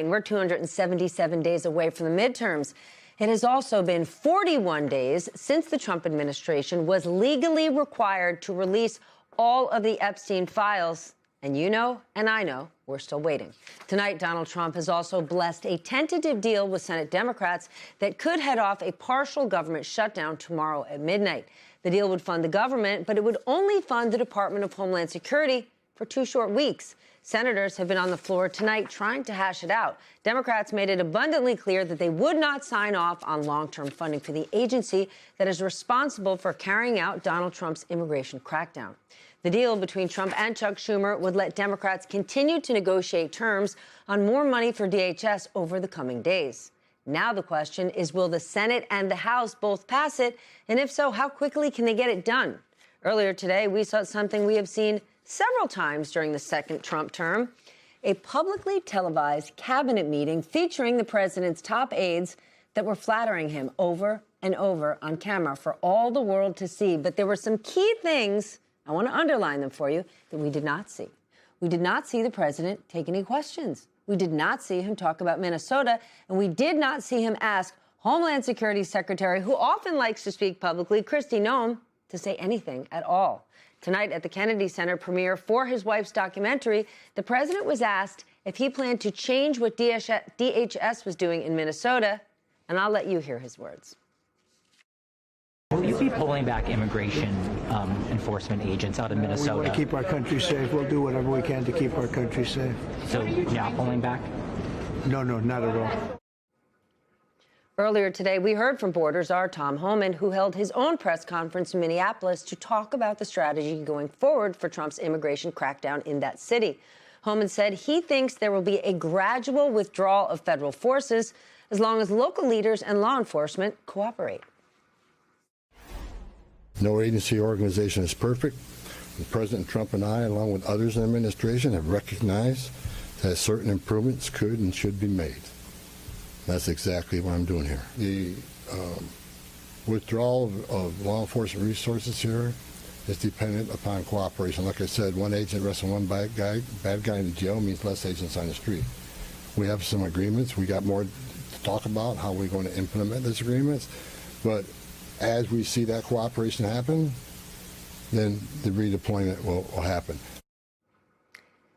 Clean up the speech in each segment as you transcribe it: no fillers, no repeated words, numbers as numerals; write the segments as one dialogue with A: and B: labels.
A: We're 277 days away from the midterms. It has also been 41 days since the Trump administration was legally required to release all of the Epstein files. And you know, and I know, we're still waiting. Tonight, Donald Trump has also blessed a tentative deal with Senate Democrats that could head off a partial government shutdown tomorrow at midnight. The deal would fund the government, but it would only fund the Department of Homeland Security for 2 short weeks. Senators have been on the floor tonight trying to hash it out. Democrats made it abundantly clear that they would not sign off on long-term funding for the agency that is responsible for carrying out Donald Trump's immigration crackdown. The deal between Trump and Chuck Schumer would let Democrats continue to negotiate terms on more money for DHS over the coming days. Now the question is, will the Senate and the House both pass it? And if so, how quickly can they get it done? Earlier today, we saw something we have seen several times during the second Trump term, a publicly televised cabinet meeting featuring the president's top aides that were flattering him over and over on camera for all the world to see. But there were some key things, I want to underline them for you, that we did not see. We did not see the president take any questions. We did not see him talk about Minnesota, and we did not see him ask Homeland Security Secretary, who often likes to speak publicly, Kristi Noem, to say anything at all. Tonight at the Kennedy Center premiere for his wife's documentary, the president was asked if he planned to change what DHS was doing in Minnesota, and I'll let you hear his words.
B: Will you be pulling back immigration enforcement agents out of Minnesota?
C: We want to keep our country safe. We'll do whatever we can to keep our country safe.
B: So not pulling back?
C: No, not at all.
A: Earlier today, we heard from Border czar Tom Homan, who held his own press conference in Minneapolis to talk about the strategy going forward for Trump's immigration crackdown in that city. Homan said he thinks there will be a gradual withdrawal of federal forces as long as local leaders and law enforcement cooperate.
D: No agency or organization is perfect. President Trump and I, along with others in the administration, have recognized that certain improvements could and should be made. That's exactly what I'm doing here. The withdrawal of law enforcement resources here is dependent upon cooperation. Like I said, one agent arresting one bad guy in the jail means less agents on the street. We have some agreements. We got more to talk about how we're going to implement those agreements. But as we see that cooperation happen, then the redeployment will happen.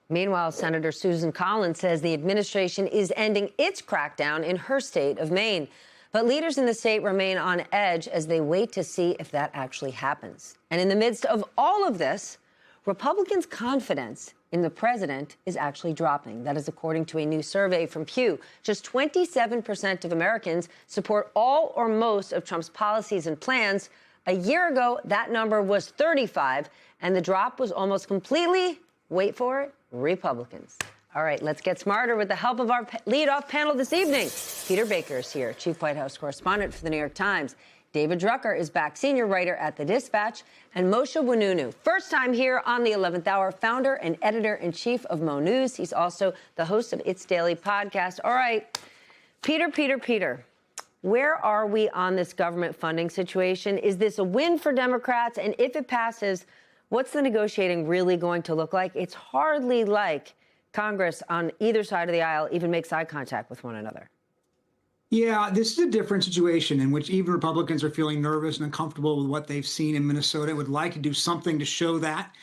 A: Meanwhile, Senator Susan Collins says the administration is ending its crackdown in her state of Maine. But leaders in the state remain on edge as they wait to see if that actually happens. And in the midst of all of this, Republicans' confidence in the president is actually dropping. That is according to a new survey from Pew. Just 27% of Americans support all or most of Trump's policies and plans. A year ago, that number was 35, and the drop was almost completely, wait for it, Republicans. All right, let's get smarter with the help of our lead-off panel this evening. Peter Baker is here, Chief White House Correspondent for The New York Times. David Drucker is back, Senior Writer at The Dispatch. And Moshe Oinounou, first time here on the 11th Hour, Founder and Editor-in-Chief of Mo News. He's also the host of It's Daily podcast. All right, Peter, where are we on this government funding situation? Is this a win for Democrats? And if it passes, what's the negotiating really going to look like? It's hardly like Congress on either side of the aisle even makes eye contact with one another.
E: Yeah, this is a different situation in which even Republicans are feeling nervous and uncomfortable with what they've seen in Minnesota, would like to do something to show that.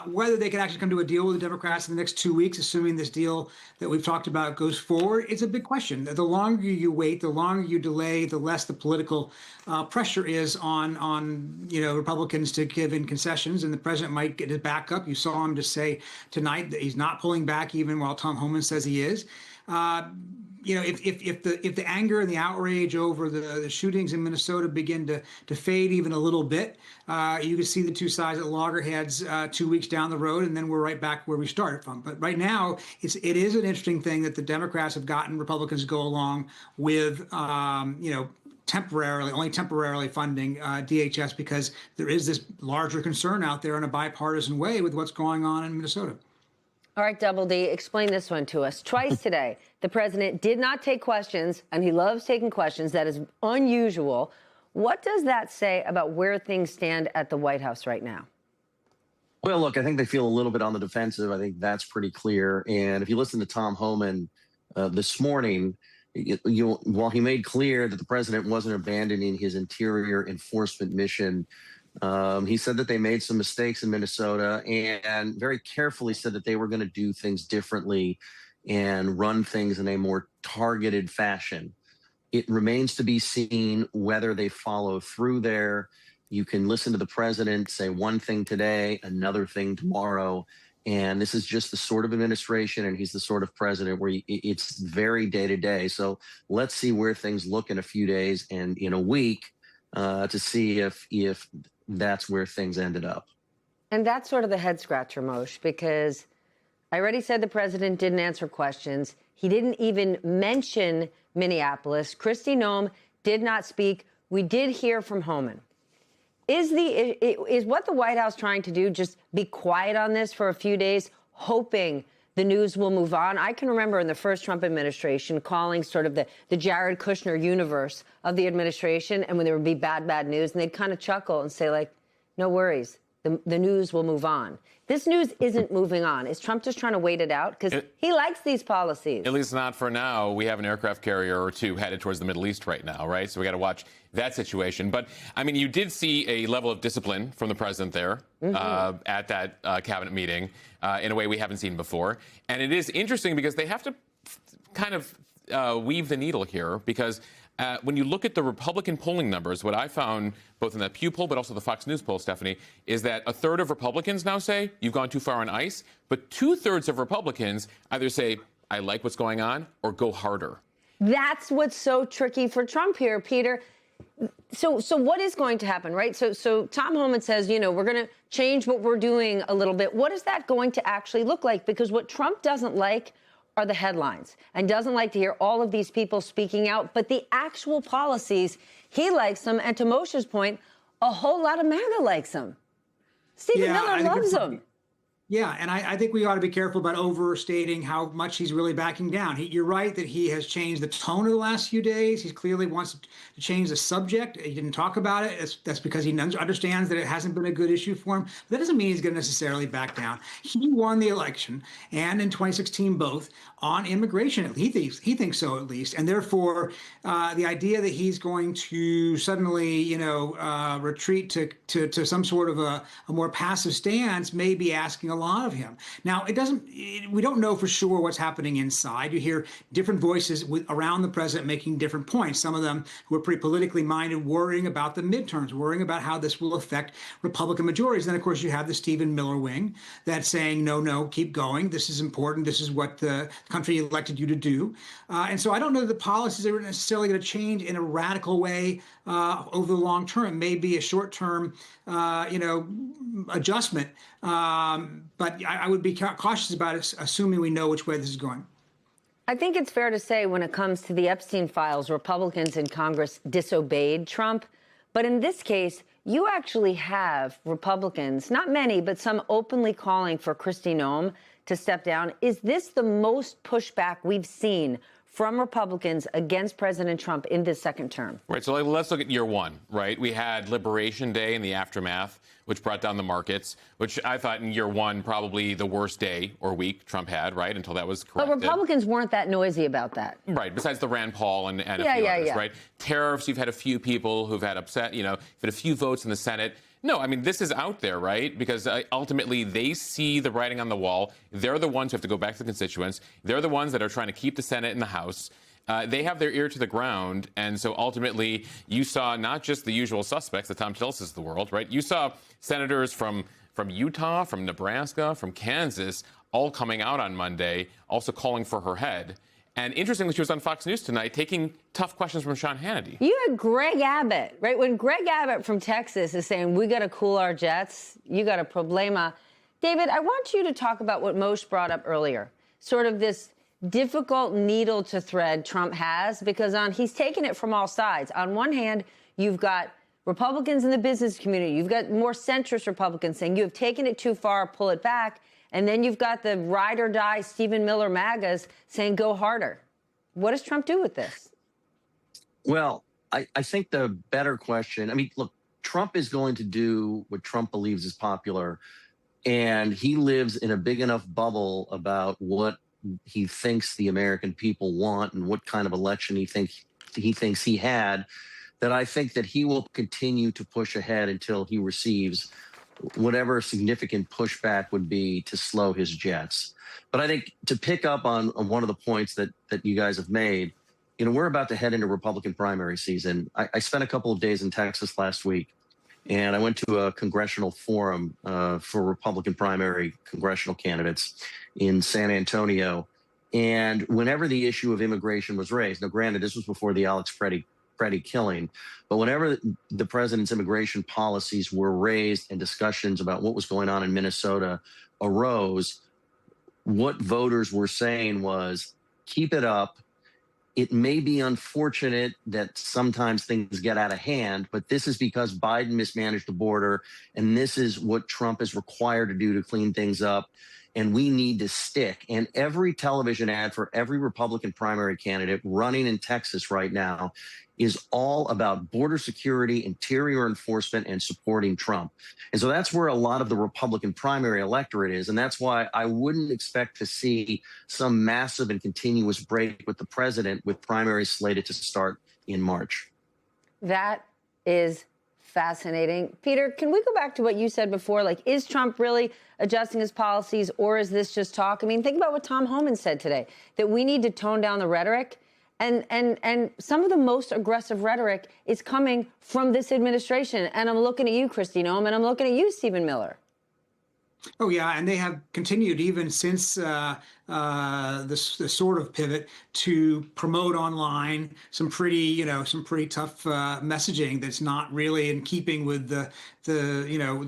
E: Whether they can actually come to a deal with the Democrats in the next 2 weeks, assuming this deal that we've talked about goes forward, it's a big question. The longer you wait, the longer you delay, the less the political pressure is on Republicans to give in concessions, and the president might get his back up. You saw him just say tonight that he's not pulling back, even while Tom Homan says he is. If the anger and the outrage over the shootings in Minnesota begin to fade even a little bit, you can see the two sides at loggerheads 2 weeks down the road, and then we're right back where we started from. But right now, it is an interesting thing that the Democrats have gotten Republicans to go along with, only temporarily funding DHS, because there is this larger concern out there in a bipartisan way with what's going on in Minnesota.
A: All right, Double D, explain this one to us. Twice today, the president did not take questions, and he loves taking questions. That is unusual. What does that say about where things stand at the White House right now?
F: Well, look, I think they feel a little bit on the defensive. I think that's pretty clear. And if you listen to Tom Homan, this morning, while he made clear that the president wasn't abandoning his interior enforcement mission, he said that they made some mistakes in Minnesota and very carefully said that they were going to do things differently and run things in a more targeted fashion. It remains to be seen whether they follow through there. You can listen to the president say one thing today, another thing tomorrow. And this is just the sort of administration, and he's the sort of president where it's very day to day. So let's see where things look in a few days and in a week to see if that's where things ended up.
A: And that's sort of the head scratcher, Moshe, because I already said the president didn't answer questions. He didn't even mention Minneapolis. Kristi Noem did not speak. We did hear from Homan. Is what the White House trying to do, just be quiet on this for a few days, hoping the news will move on? I can remember in the first Trump administration calling sort of the Jared Kushner universe of the administration, and when there would be bad news, and they'd kind of chuckle and say, like, no worries, the news will move on. This news isn't moving on. Is Trump just trying to wait it out? Because he likes these policies.
G: At least not for now. We have an aircraft carrier or two headed towards the Middle East right now, right? So we got to watch that situation. But, I mean, you did see a level of discipline from the president there at that cabinet meeting in a way we haven't seen before. And it is interesting because they have to kind of weave the needle here because when you look at the Republican polling numbers, what I found both in that Pew poll but also the Fox News poll, Stephanie, is that a third of Republicans now say you've gone too far on ICE, but 2/3 of Republicans either say I like what's going on or go harder.
A: That's what's so tricky for Trump here, Peter. So what is going to happen, right? So Tom Homan says, you know, we're going to change what we're doing a little bit. What is that going to actually look like? Because what Trump doesn't like are the headlines and doesn't like to hear all of these people speaking out. But the actual policies, he likes them. And to Moshe's point, a whole lot of MAGA likes them. Stephen Miller loves them.
E: Yeah, and I think we ought to be careful about overstating how much he's really backing down. You're right that he has changed the tone of the last few days. He clearly wants to change the subject. He didn't talk about it. That's because he understands that it hasn't been a good issue for him. But that doesn't mean he's going to necessarily back down. He won the election, and in 2016 both, on immigration. He thinks so, at least. And therefore, the idea that he's going to suddenly, retreat to some sort of a more passive stance may be asking a lot of him. Now, we don't know for sure what's happening inside. You hear different voices around the president making different points. Some of them who are pretty politically minded, worrying about the midterms, worrying about how this will affect Republican majorities. Then, of course, you have the Stephen Miller wing that's saying, no, keep going. This is important. This is what the country elected you to do. And so I don't know that the policies are necessarily going to change in a radical way over the long term. It may be a short-term, adjustment. But I would be cautious about it, assuming we know which way this is going.
A: I think it's fair to say when it comes to the Epstein files, Republicans in Congress disobeyed Trump. But in this case, you actually have Republicans, not many, but some openly calling for Kristi Noem to step down. Is this the most pushback we've seen from Republicans against President Trump in this second term?
G: Right. So let's look at year one, right? We had Liberation Day and the aftermath, which brought down the markets, which I thought in year one, probably the worst day or week Trump had, right? Until that was corrected.
A: But Republicans weren't that noisy about that.
G: Right. Besides the Rand Paul and a few others, right? Tariffs, you've had a few people who've had upset, you've had a few votes in the Senate. No, I mean, this is out there, right? Because ultimately they see the writing on the wall. They're the ones who have to go back to the constituents. They're the ones that are trying to keep the Senate and the House. They have their ear to the ground. And so ultimately you saw not just the usual suspects, the Tom Tillis's of the world, right? You saw senators from Utah, from Nebraska, from Kansas, all coming out on Monday, also calling for her head. And interestingly, she was on Fox News tonight taking tough questions from Sean Hannity. You
A: had Greg Abbott, right? When Greg Abbott from Texas is saying, we got to cool our jets, you got a problema. David, I want you to talk about what Moshe brought up earlier, sort of this difficult needle to thread Trump has, because he's taken it from all sides. On one hand, you've got Republicans in the business community. You've got more centrist Republicans saying you have taken it too far, pull it back. And then you've got the ride or die Stephen Miller MAGAs saying go harder. What does Trump do with this?
F: Well, I think the better question, look, Trump is going to do what Trump believes is popular. And he lives in a big enough bubble about what he thinks the American people want and what kind of election he thinks he had, that I think that he will continue to push ahead until he receives whatever significant pushback would be to slow his jets. But I think to pick up on one of the points that you guys have made, we're about to head into Republican primary season. I spent a couple of days in Texas last week, and I went to a congressional forum for Republican primary congressional candidates in San Antonio. And whenever the issue of immigration was raised, now granted, this was before the Alex Freddie killing, but whenever the president's immigration policies were raised and discussions about what was going on in Minnesota arose, what voters were saying was, keep it up. It may be unfortunate that sometimes things get out of hand, but this is because Biden mismanaged the border, and this is what Trump is required to do to clean things up, and we need to stick. And every television ad for every Republican primary candidate running in Texas right now is all about border security, interior enforcement, and supporting Trump. And so that's where a lot of the Republican primary electorate is. And that's why I wouldn't expect to see some massive and continuous break with the president, with primaries slated to start in March.
A: That is fascinating. Peter, can we go back to what you said before? Like, is Trump really adjusting his policies, or is this just talk? I mean, think about what Tom Homan said today, that we need to tone down the rhetoric. And some of the most aggressive rhetoric is coming from this administration. And I'm looking at you, Kristi Noem, and I'm looking at you, Stephen Miller.
E: Oh, yeah. And they have continued even since this sort of pivot to promote online some pretty tough messaging that's not really in keeping with the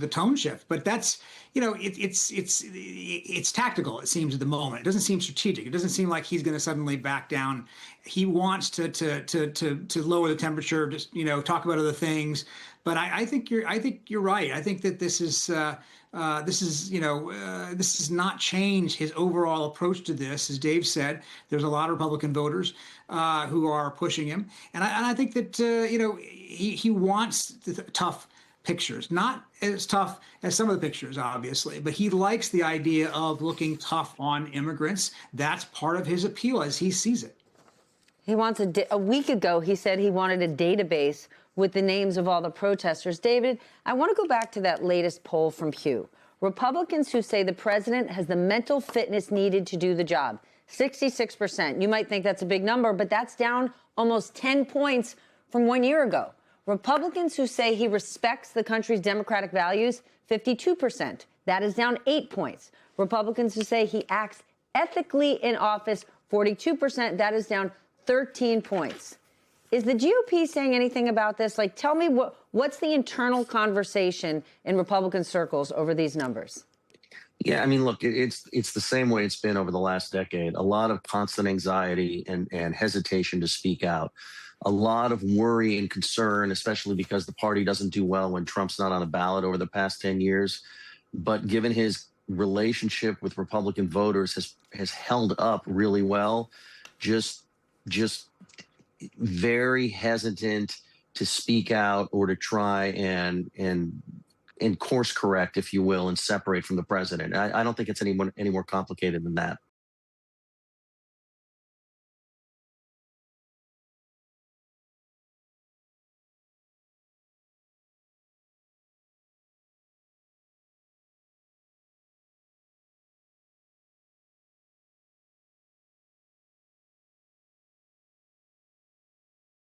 E: tone shift. But that's, it's tactical, it seems, at the moment. It doesn't seem strategic. It doesn't seem like he's going to suddenly back down. He wants to lower the temperature, just, talk about other things. But I think you're right. I think that this is not change his overall approach to this. As Dave said, there's a lot of Republican voters who are pushing him, and I think that he wants the tough pictures, not as tough as some of the pictures, obviously, but he likes the idea of looking tough on immigrants. That's part of his appeal as he sees it.
A: He wants a week ago, he said he wanted a database with the names of all the protesters. David, I want to go back to that latest poll from Pew. Republicans who say the president has the mental fitness needed to do the job, 66%. You might think that's a big number, but that's down almost 10 points from 1 year ago. Republicans who say he respects the country's democratic values, 52%. That is down 8 points. Republicans who say he acts ethically in office, 42%. That is down 13 points. Is the GOP saying anything about this? Like, tell me what's the internal conversation in Republican circles over these numbers?
F: Yeah, I mean, look, it's the same way it's been over the last decade. A lot of constant anxiety and hesitation to speak out. A lot of worry and concern, especially because the party doesn't do well when Trump's not on the ballot over the past 10 years. But given his relationship with Republican voters has held up really well, just very hesitant to speak out or to try and course correct, if you will, and separate from the president. I don't think it's any more complicated than that.